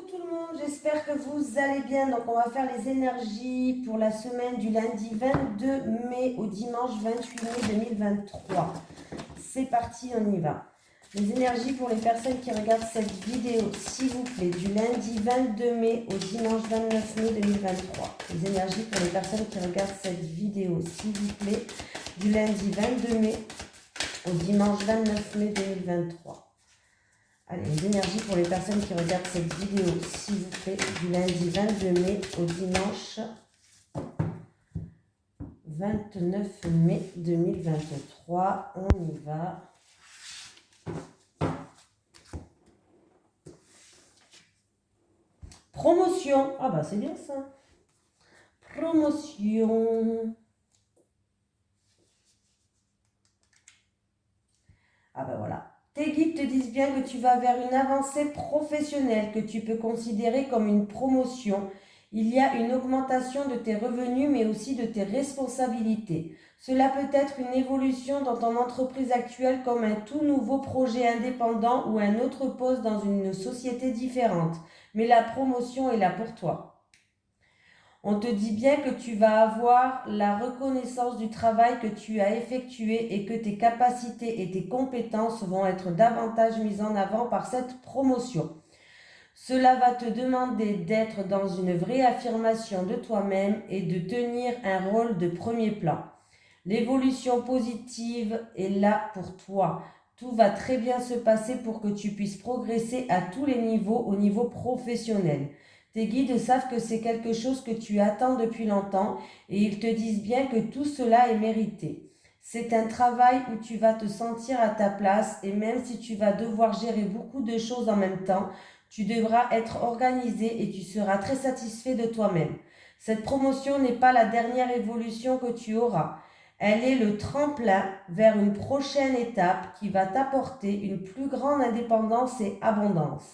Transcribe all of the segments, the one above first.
Coucou tout le monde, j'espère que vous allez bien. Donc on va faire les énergies pour la semaine du lundi 22 mai au dimanche 28 mai 2023. C'est parti, on y va. Les énergies pour les personnes qui regardent cette vidéo, s'il vous plaît, du lundi 22 mai au dimanche 29 mai 2023. Les énergies pour les personnes qui regardent cette vidéo, s'il vous plaît, du lundi 22 mai au dimanche 29 mai 2023. Allez, les énergies pour les personnes qui regardent cette vidéo, s'il vous plaît, du lundi 22 mai au dimanche 29 mai 2023. On y va. Promotion. Ah bah c'est bien ça. Promotion. Ah bah voilà. Tes guides te disent bien que tu vas vers une avancée professionnelle que tu peux considérer comme une promotion. Il y a une augmentation de tes revenus mais aussi de tes responsabilités. Cela peut être une évolution dans ton entreprise actuelle comme un tout nouveau projet indépendant ou un autre poste dans une société différente. Mais la promotion est là pour toi. On te dit bien que tu vas avoir la reconnaissance du travail que tu as effectué et que tes capacités et tes compétences vont être davantage mises en avant par cette promotion. Cela va te demander d'être dans une vraie affirmation de toi-même et de tenir un rôle de premier plan. L'évolution positive est là pour toi. Tout va très bien se passer pour que tu puisses progresser à tous les niveaux au niveau professionnel. Tes guides savent que c'est quelque chose que tu attends depuis longtemps et ils te disent bien que tout cela est mérité. C'est un travail où tu vas te sentir à ta place et même si tu vas devoir gérer beaucoup de choses en même temps, tu devras être organisé et tu seras très satisfait de toi-même. Cette promotion n'est pas la dernière évolution que tu auras. Elle est le tremplin vers une prochaine étape qui va t'apporter une plus grande indépendance et abondance.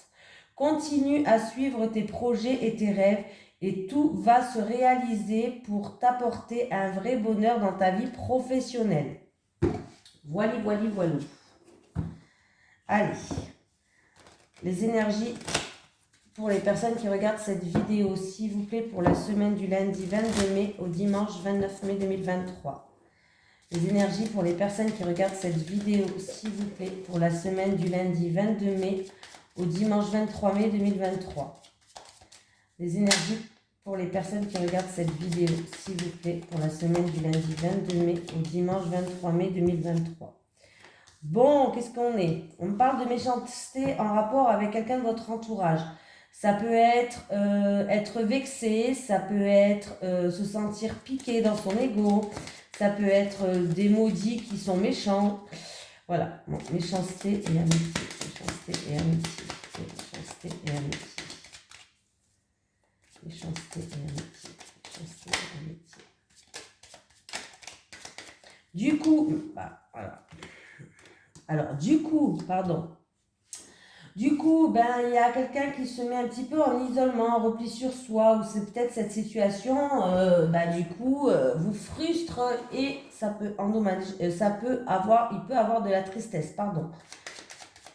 Continue à suivre tes projets et tes rêves et tout va se réaliser pour t'apporter un vrai bonheur dans ta vie professionnelle. Voilà. Allez, les énergies pour les personnes qui regardent cette vidéo, s'il vous plaît, pour la semaine du lundi 22 mai au dimanche 29 mai 2023. Les énergies pour les personnes qui regardent cette vidéo, s'il vous plaît, pour la semaine du lundi 22 mai au dimanche 23 mai 2023. Les énergies pour les personnes qui regardent cette vidéo, s'il vous plaît, pour la semaine du lundi 22 mai au dimanche 23 mai 2023. Bon, qu'est-ce qu'on est? On me parle de méchanceté en rapport avec quelqu'un de votre entourage. Ça peut être vexé, ça peut être se sentir piqué dans son ego, ça peut être des maudits qui sont méchants. Voilà, bon, méchanceté et amitié, méchanceté et amitié, méchanceté et amitié, méchanceté et amitié, méchanceté et amitié. Du coup, voilà. Alors, du coup, il y a quelqu'un qui se met un petit peu en isolement, en repli sur soi, ou c'est peut-être cette situation, vous frustre et ça peut endommager, il peut avoir de la tristesse, pardon.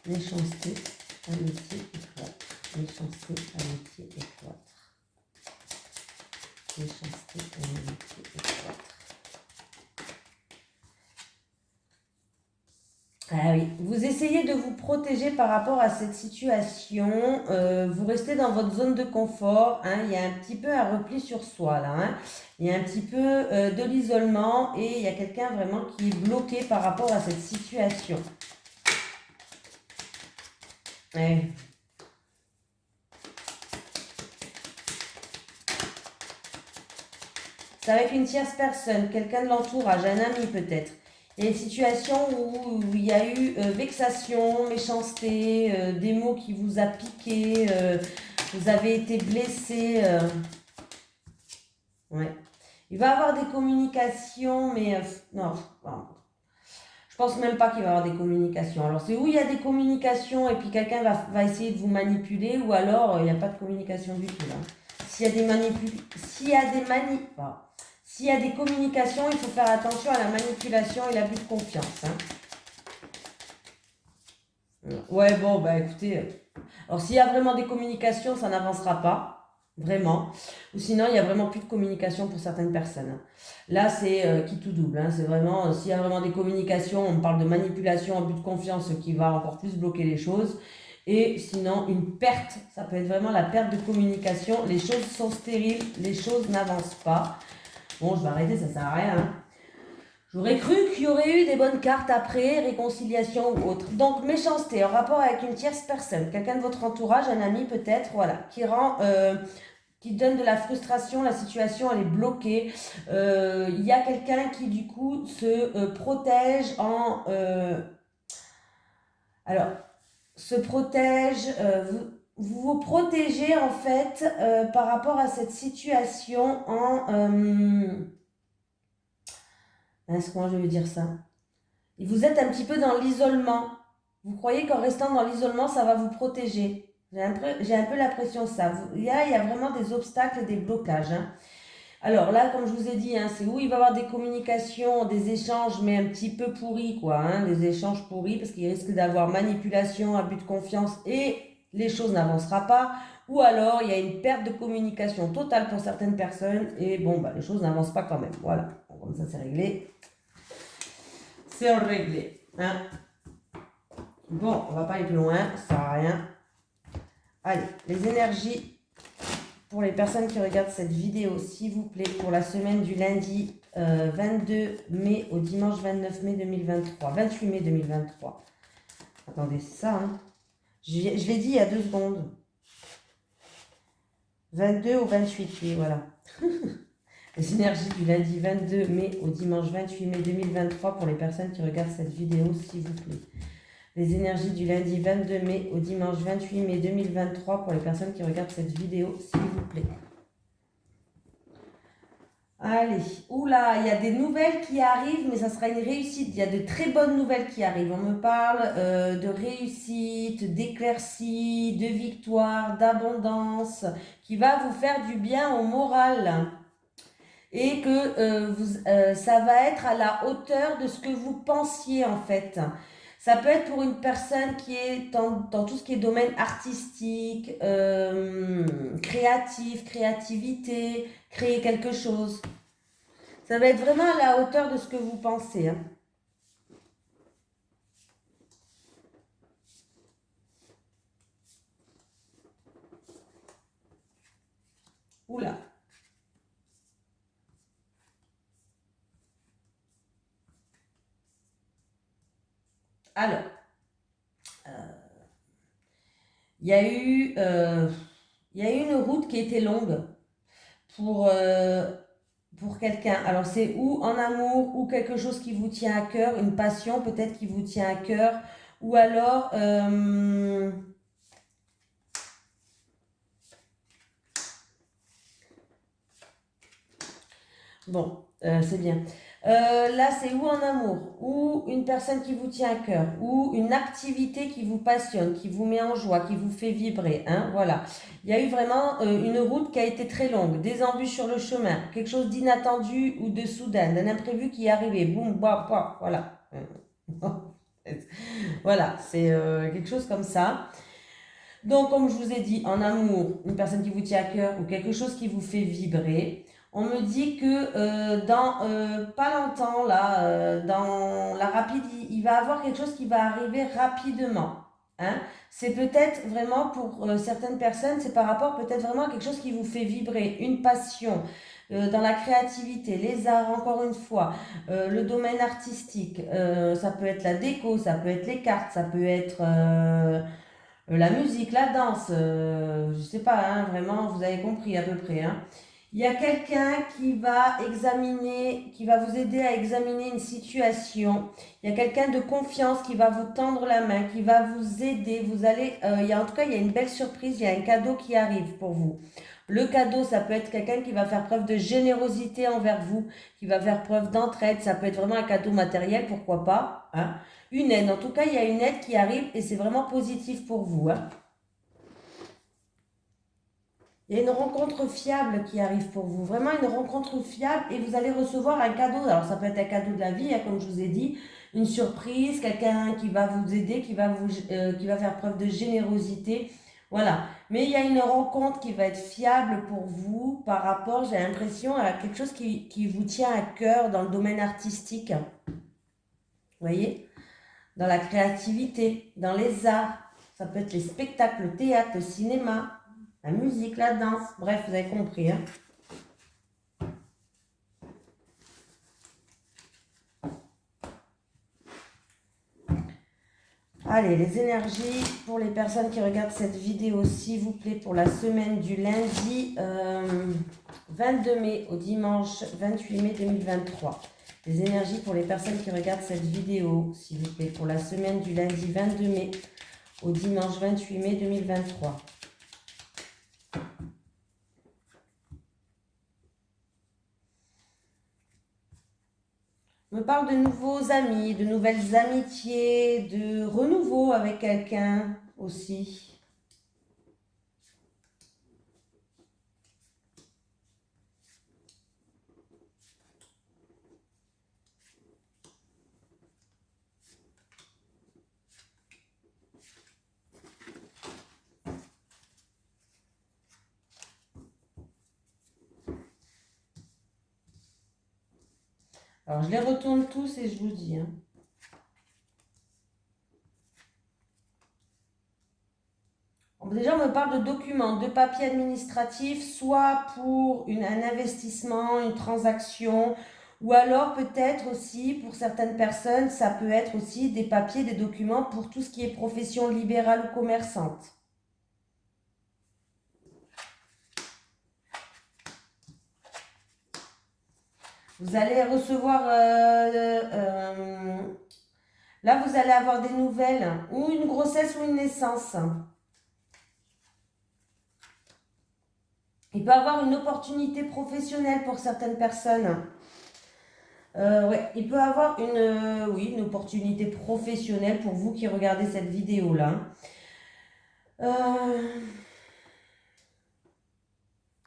Méchanceté, amitié et cloître. Méchanceté, amitié et cloître. Méchanceté, amitié et cloître. Ah oui, vous essayez de vous protéger par rapport à cette situation, vous restez dans votre zone de confort, hein, il y a un petit peu un repli sur soi là, hein. Il y a un petit peu de l'isolement et il y a quelqu'un vraiment qui est bloqué par rapport à cette situation. Ouais. C'est avec une tierce personne, quelqu'un de l'entourage, un ami peut-être. Il y a une situation où il y a eu vexation, méchanceté, des mots qui vous a piqué, vous avez été blessé. Ouais. Il va y avoir des communications, mais non, je pense même pas qu'il va y avoir des communications. Alors c'est où il y a des communications et puis quelqu'un va essayer de vous manipuler ou alors il n'y a pas de communication du tout là. S'il y a des communications, il faut faire attention à la manipulation et l'abus de confiance. Hein. Ouais, bon, bah écoutez, Alors s'il y a vraiment des communications, ça n'avancera pas, vraiment. Ou sinon, il n'y a vraiment plus de communication pour certaines personnes. Là, c'est qui tout double. Hein. C'est vraiment, s'il y a vraiment des communications, on parle de manipulation, abus de confiance, ce qui va encore plus bloquer les choses. Et sinon, une perte, ça peut être vraiment la perte de communication. Les choses sont stériles, les choses n'avancent pas. Bon, je vais arrêter, ça sert à rien. Hein. J'aurais cru qu'il y aurait eu des bonnes cartes après, réconciliation ou autre. Donc, méchanceté en rapport avec une tierce personne, quelqu'un de votre entourage, un ami peut-être, voilà, qui donne de la frustration, la situation elle est bloquée. Il y a quelqu'un qui du coup se protège alors, se protège, vous vous protégez en fait par rapport à cette situation comment je vais dire ça? Et vous êtes un petit peu dans l'isolement. Vous croyez qu'en restant dans l'isolement, ça va vous protéger. J'ai un peu l'impression de ça. Il y a vraiment des obstacles, des blocages. Hein. Alors là, comme je vous ai dit, hein, c'est où il va y avoir des communications, des échanges, mais un petit peu pourris, quoi. Hein, des échanges pourris, parce qu'il risque d'avoir manipulation, abus de confiance, et les choses n'avanceront pas. Ou alors, il y a une perte de communication totale pour certaines personnes, et bon, bah, les choses n'avancent pas quand même. Voilà, bon, comme ça, c'est réglé. C'est réglé. Hein. Bon, on va pas aller plus loin, ça sert à rien. Allez, les énergies pour les personnes qui regardent cette vidéo, s'il vous plaît, pour la semaine du lundi 22 mai au dimanche 29 mai 2023, 28 mai 2023. Attendez, c'est ça, hein. Je l'ai dit il y a 2 secondes. 22 au 28, oui, voilà. Les énergies du lundi 22 mai au dimanche 28 mai 2023 pour les personnes qui regardent cette vidéo, s'il vous plaît. Les énergies du lundi 22 mai au dimanche 28 mai 2023 pour les personnes qui regardent cette vidéo, s'il vous plaît. Allez, oula, il y a des nouvelles qui arrivent, mais ça sera une réussite. Il y a de très bonnes nouvelles qui arrivent. On me parle de réussite, d'éclaircie, de victoire, d'abondance, qui va vous faire du bien au moral. Et que ça va être à la hauteur de ce que vous pensiez en fait. Ça peut être pour une personne qui est dans tout ce qui est domaine artistique, créatif, créativité, créer quelque chose. Ça va être vraiment à la hauteur de ce que vous pensez. Hein. Oula. Alors, il y a eu une route qui était longue pour quelqu'un. Alors, c'est ou en amour, ou quelque chose qui vous tient à cœur, une passion peut-être qui vous tient à cœur, ou alors... Bon, c'est bien. Là, c'est ou en amour, ou une personne qui vous tient à cœur, ou une activité qui vous passionne, qui vous met en joie, qui vous fait vibrer. Hein, voilà. Il y a eu vraiment une route qui a été très longue, des embûches sur le chemin, quelque chose d'inattendu ou de soudain, d'un imprévu qui est arrivé. Boum, boum, boum, voilà. Voilà, c'est quelque chose comme ça. Donc, comme je vous ai dit, en amour, une personne qui vous tient à cœur ou quelque chose qui vous fait vibrer. On me dit que dans pas longtemps, là, dans la rapide, il va y avoir quelque chose qui va arriver rapidement. Hein. C'est peut-être vraiment pour certaines personnes, c'est par rapport peut-être vraiment à quelque chose qui vous fait vibrer, une passion. Dans la créativité, les arts, encore une fois, le domaine artistique, ça peut être la déco, ça peut être les cartes, ça peut être la musique, la danse, je sais pas, hein, vraiment, vous avez compris à peu près. Hein. Il y a quelqu'un qui va qui va vous aider à examiner une situation. Il y a quelqu'un de confiance qui va vous tendre la main, qui va vous aider. Vous allez, en tout cas, il y a une belle surprise, il y a un cadeau qui arrive pour vous. Le cadeau, ça peut être quelqu'un qui va faire preuve de générosité envers vous, qui va faire preuve d'entraide. Ça peut être vraiment un cadeau matériel, pourquoi pas. Hein. Une aide, en tout cas, il y a une aide qui arrive et c'est vraiment positif pour vous. Hein. Il y a une rencontre fiable qui arrive pour vous, vraiment une rencontre fiable et vous allez recevoir un cadeau. Alors ça peut être un cadeau de la vie, hein, comme je vous ai dit, une surprise, quelqu'un qui va vous aider, qui va faire preuve de générosité. Voilà. Mais il y a une rencontre qui va être fiable pour vous par rapport, j'ai l'impression, à quelque chose qui vous tient à cœur dans le domaine artistique. Vous voyez? Dans la créativité, dans les arts. Ça peut être les spectacles, le théâtre, le cinéma, la musique, la danse. Bref, vous avez compris, hein. Allez, les énergies pour les personnes qui regardent cette vidéo, s'il vous plaît, pour la semaine du lundi 22 mai au dimanche 28 mai 2023. Les énergies pour les personnes qui regardent cette vidéo, s'il vous plaît, pour la semaine du lundi 22 mai au dimanche 28 mai 2023. Me parle de nouveaux amis, de nouvelles amitiés, de renouveau avec quelqu'un aussi. Alors, je les retourne tous et je vous dis, hein. Déjà, on me parle de documents, de papiers administratifs, soit pour un investissement, une transaction, ou alors peut-être aussi, pour certaines personnes, ça peut être aussi des papiers, des documents pour tout ce qui est profession libérale ou commerçante. Vous allez recevoir, là vous allez avoir des nouvelles, ou une grossesse ou une naissance. Il peut y avoir une opportunité professionnelle pour certaines personnes. Ouais, il peut y avoir oui, une opportunité professionnelle pour vous qui regardez cette vidéo-là.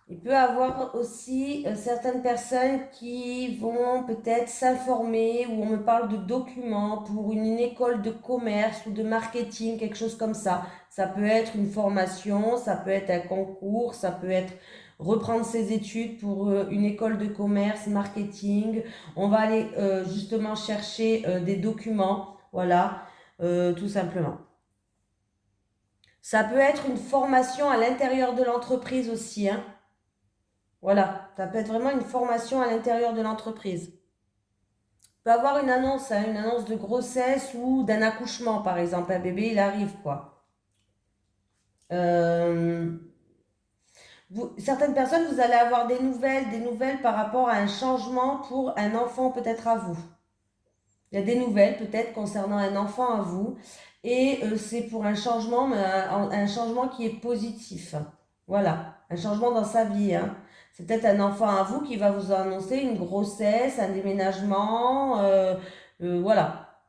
Il peut y avoir aussi certaines personnes qui vont peut-être s'informer, ou on me parle de documents pour une école de commerce ou de marketing, quelque chose comme ça. Ça peut être une formation, ça peut être un concours, ça peut être reprendre ses études pour une école de commerce, marketing. On va aller justement chercher des documents, voilà, tout simplement. Ça peut être une formation à l'intérieur de l'entreprise aussi, hein. Voilà, ça peut être vraiment une formation à l'intérieur de l'entreprise. Il peut avoir une annonce, hein, une annonce de grossesse ou d'un accouchement, par exemple. Un bébé, il arrive, quoi. Certaines personnes, vous allez avoir des nouvelles par rapport à un changement pour un enfant peut-être à vous. Il y a des nouvelles peut-être concernant un enfant à vous. Et c'est pour un changement, mais un changement qui est positif. Voilà, un changement dans sa vie, hein. C'est peut-être un enfant à vous qui va vous annoncer une grossesse, un déménagement, voilà.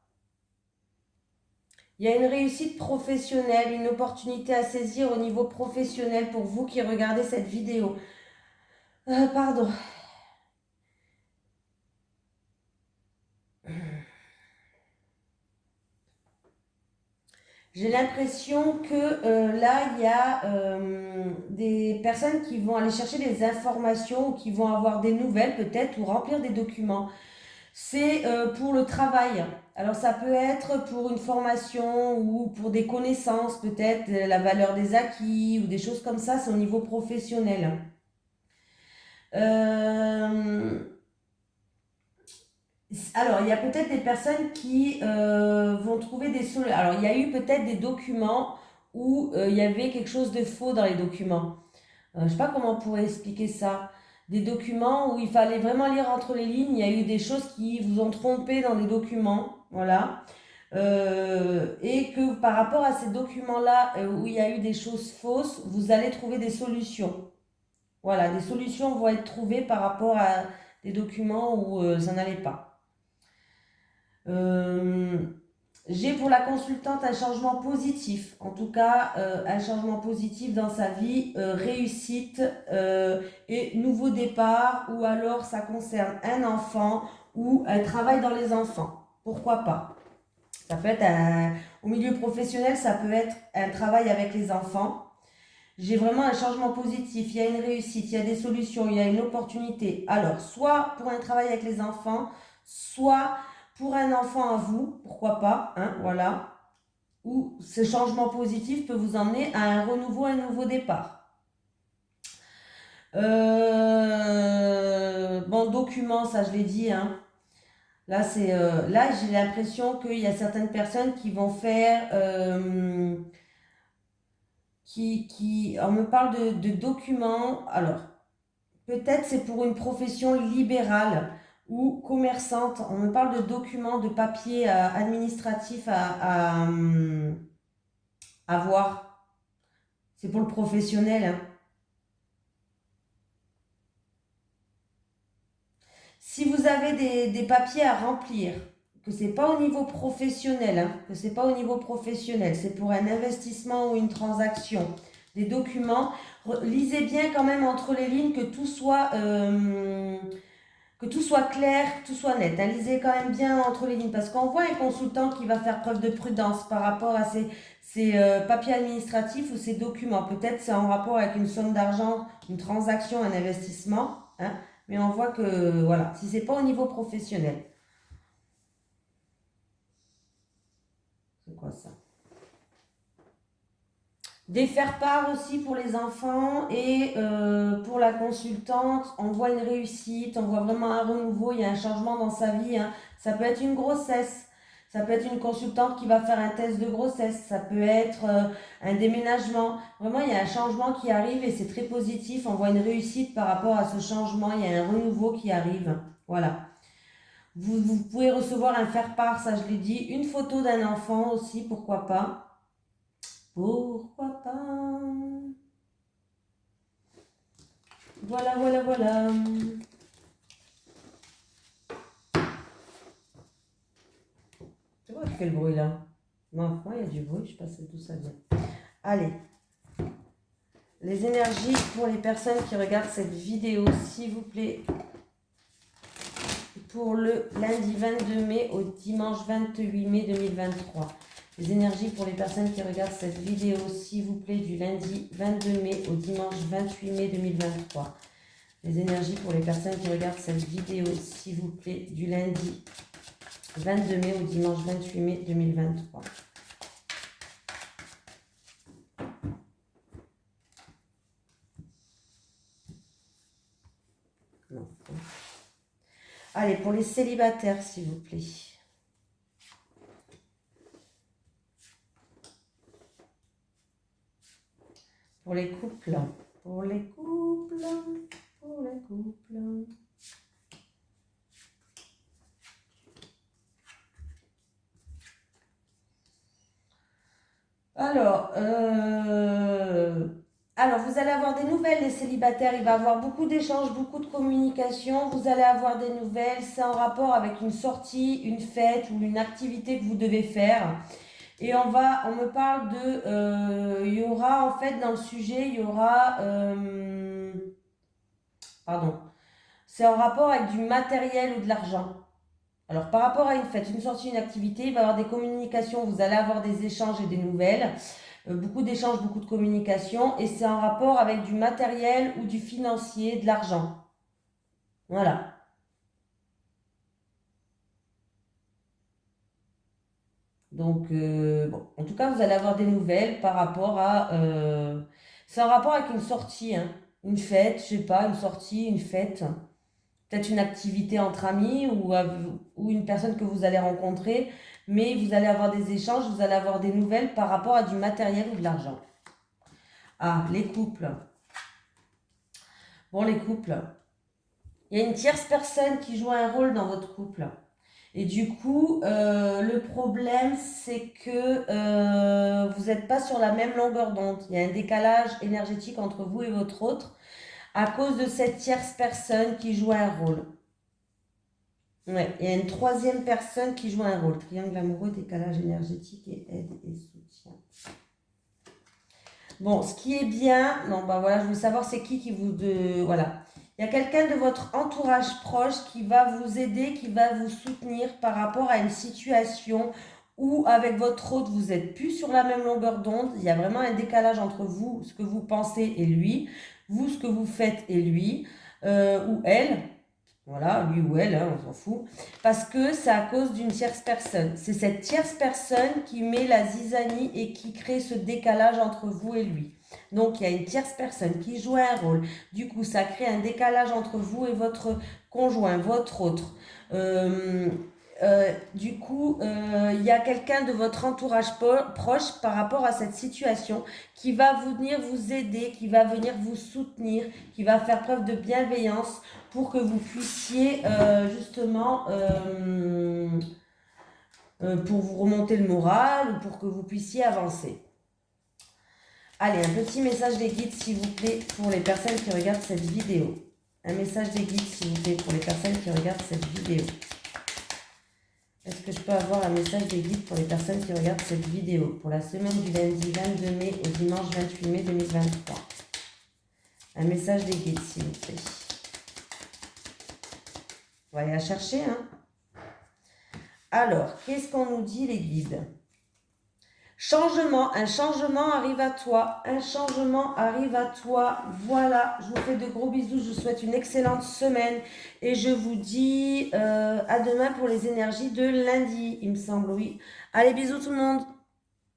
Il y a une réussite professionnelle, une opportunité à saisir au niveau professionnel pour vous qui regardez cette vidéo. Pardon. J'ai l'impression que là, il y a des personnes qui vont aller chercher des informations ou qui vont avoir des nouvelles peut-être ou remplir des documents. C'est pour le travail. Alors ça peut être pour une formation ou pour des connaissances, peut-être la valeur des acquis ou des choses comme ça, c'est au niveau professionnel. Alors, il y a peut-être des personnes qui vont trouver des solutions. Alors, il y a eu peut-être des documents où il y avait quelque chose de faux dans les documents. Je ne sais pas comment on pourrait expliquer ça. Des documents où il fallait vraiment lire entre les lignes. Il y a eu des choses qui vous ont trompé dans des documents. Voilà. Et que par rapport à ces documents-là, où il y a eu des choses fausses, vous allez trouver des solutions. Voilà, des solutions vont être trouvées par rapport à des documents où ça n'allait pas. J'ai pour la consultante un changement positif, en tout cas un changement positif dans sa vie, réussite et nouveau départ, ou alors ça concerne un enfant ou un travail dans les enfants. Pourquoi pas? Ça peut être au milieu professionnel, ça peut être un travail avec les enfants. J'ai vraiment un changement positif, il y a une réussite, il y a des solutions, il y a une opportunité. Alors, soit pour un travail avec les enfants, soit pour un enfant à vous, pourquoi pas, hein, voilà. Ou ce changement positif peut vous emmener à un renouveau, un nouveau départ. Bon, document, ça je l'ai dit, hein. Là, là j'ai l'impression qu'il y a certaines personnes qui vont faire... on me parle de documents. Alors, peut-être c'est pour une profession libérale ou commerçante. On me parle de documents, de papiers administratifs à voir. C'est pour le professionnel, hein. Si vous avez des papiers à remplir, que c'est pas au niveau professionnel, hein, que c'est pas au niveau professionnel, c'est pour un investissement ou une transaction, des documents, lisez bien quand même entre les lignes que tout soit clair, que tout soit net, hein. Lisez quand même bien entre les lignes parce qu'on voit un consultant qui va faire preuve de prudence par rapport à ces papiers administratifs ou ces documents. Peut-être c'est en rapport avec une somme d'argent, une transaction, un investissement, hein, mais on voit que voilà, si c'est pas au niveau professionnel. C'est quoi ça? Des faire-part aussi pour les enfants et pour la consultante, on voit une réussite, on voit vraiment un renouveau, il y a un changement dans sa vie, hein. Ça peut être une grossesse, ça peut être une consultante qui va faire un test de grossesse, ça peut être un déménagement. Vraiment, il y a un changement qui arrive et c'est très positif, on voit une réussite par rapport à ce changement, il y a un renouveau qui arrive. Voilà. Vous pouvez recevoir un faire-part, ça je l'ai dit, une photo d'un enfant aussi, pourquoi pas. Pourquoi pas? Voilà, voilà, voilà. C'est quoi qui fait le bruit là? Non, il y a du bruit, je sais pas d'où ça vient. Allez. Les énergies pour les personnes qui regardent cette vidéo, s'il vous plaît. Pour le lundi 22 mai au dimanche 28 mai 2023. Les énergies pour les personnes qui regardent cette vidéo, s'il vous plaît, du lundi 22 mai au dimanche 28 mai 2023. Les énergies pour les personnes qui regardent cette vidéo, s'il vous plaît, du lundi 22 mai au dimanche 28 mai 2023. Non. Allez, pour les célibataires, s'il vous plaît. Pour les couples. Pour les couples. Pour les couples. Alors, vous allez avoir des nouvelles, les célibataires. Il va y avoir beaucoup d'échanges, beaucoup de communication. Vous allez avoir des nouvelles. C'est en rapport avec une sortie, une fête ou une activité que vous devez faire. Et on me parle il y aura en fait dans le sujet, il y aura, pardon, c'est en rapport avec du matériel ou de l'argent. Alors par rapport à une fête, une sortie, une activité, il va y avoir des communications, vous allez avoir des échanges et des nouvelles, beaucoup d'échanges, beaucoup de communications, et c'est en rapport avec du matériel ou du financier, de l'argent. Voilà. Donc, bon, en tout cas, vous allez avoir des nouvelles par rapport à... c'est en rapport avec une sortie, hein, une fête, je sais pas, une sortie, une fête, peut-être une activité entre amis ou une personne que vous allez rencontrer, mais vous allez avoir des échanges, vous allez avoir des nouvelles par rapport à du matériel ou de l'argent. Ah, les couples. Bon, les couples. Il y a une tierce personne qui joue un rôle dans votre couple. Et du coup, le problème, c'est que vous n'êtes pas sur la même longueur d'onde. Il y a un décalage énergétique entre vous et votre autre à cause de cette tierce personne qui joue un rôle. Ouais, il y a une troisième personne qui joue un rôle. Triangle amoureux, décalage énergétique et aide et soutien. Bon, ce qui est bien, non, bah voilà, je veux savoir c'est qui vous... voilà. Il y a quelqu'un de votre entourage proche qui va vous aider, qui va vous soutenir par rapport à une situation ou avec votre hôte, vous n'êtes plus sur la même longueur d'onde. Il y a vraiment un décalage entre vous, ce que vous pensez et lui, vous, ce que vous faites et lui, ou elle. Voilà, lui ou elle, hein, on s'en fout. Parce que c'est à cause d'une tierce personne. C'est cette tierce personne qui met la zizanie et qui crée ce décalage entre vous et lui. Donc, il y a une tierce personne qui joue un rôle. Du coup, ça crée un décalage entre vous et votre conjoint, votre autre. Du coup, il y a quelqu'un de votre entourage proche par rapport à cette situation qui va venir vous aider, qui va venir vous soutenir, qui va faire preuve de bienveillance pour que vous puissiez justement, pour vous remonter le moral ou pour que vous puissiez avancer. Allez, un petit message des guides, s'il vous plaît, pour les personnes qui regardent cette vidéo. Un message des guides, s'il vous plaît, pour les personnes qui regardent cette vidéo. Est-ce que je peux avoir un message des guides pour les personnes qui regardent cette vidéo pour la semaine du lundi 22 mai au dimanche 28 mai 2023? Un message des guides, s'il vous plaît. On va aller la chercher, hein. Alors, qu'est-ce qu'on nous dit les guides? Changement, un changement arrive à toi, un changement arrive à toi. Voilà, je vous fais de gros bisous, je vous souhaite une excellente semaine et je vous dis à demain pour les énergies de lundi, il me semble, oui. Allez, bisous tout le monde.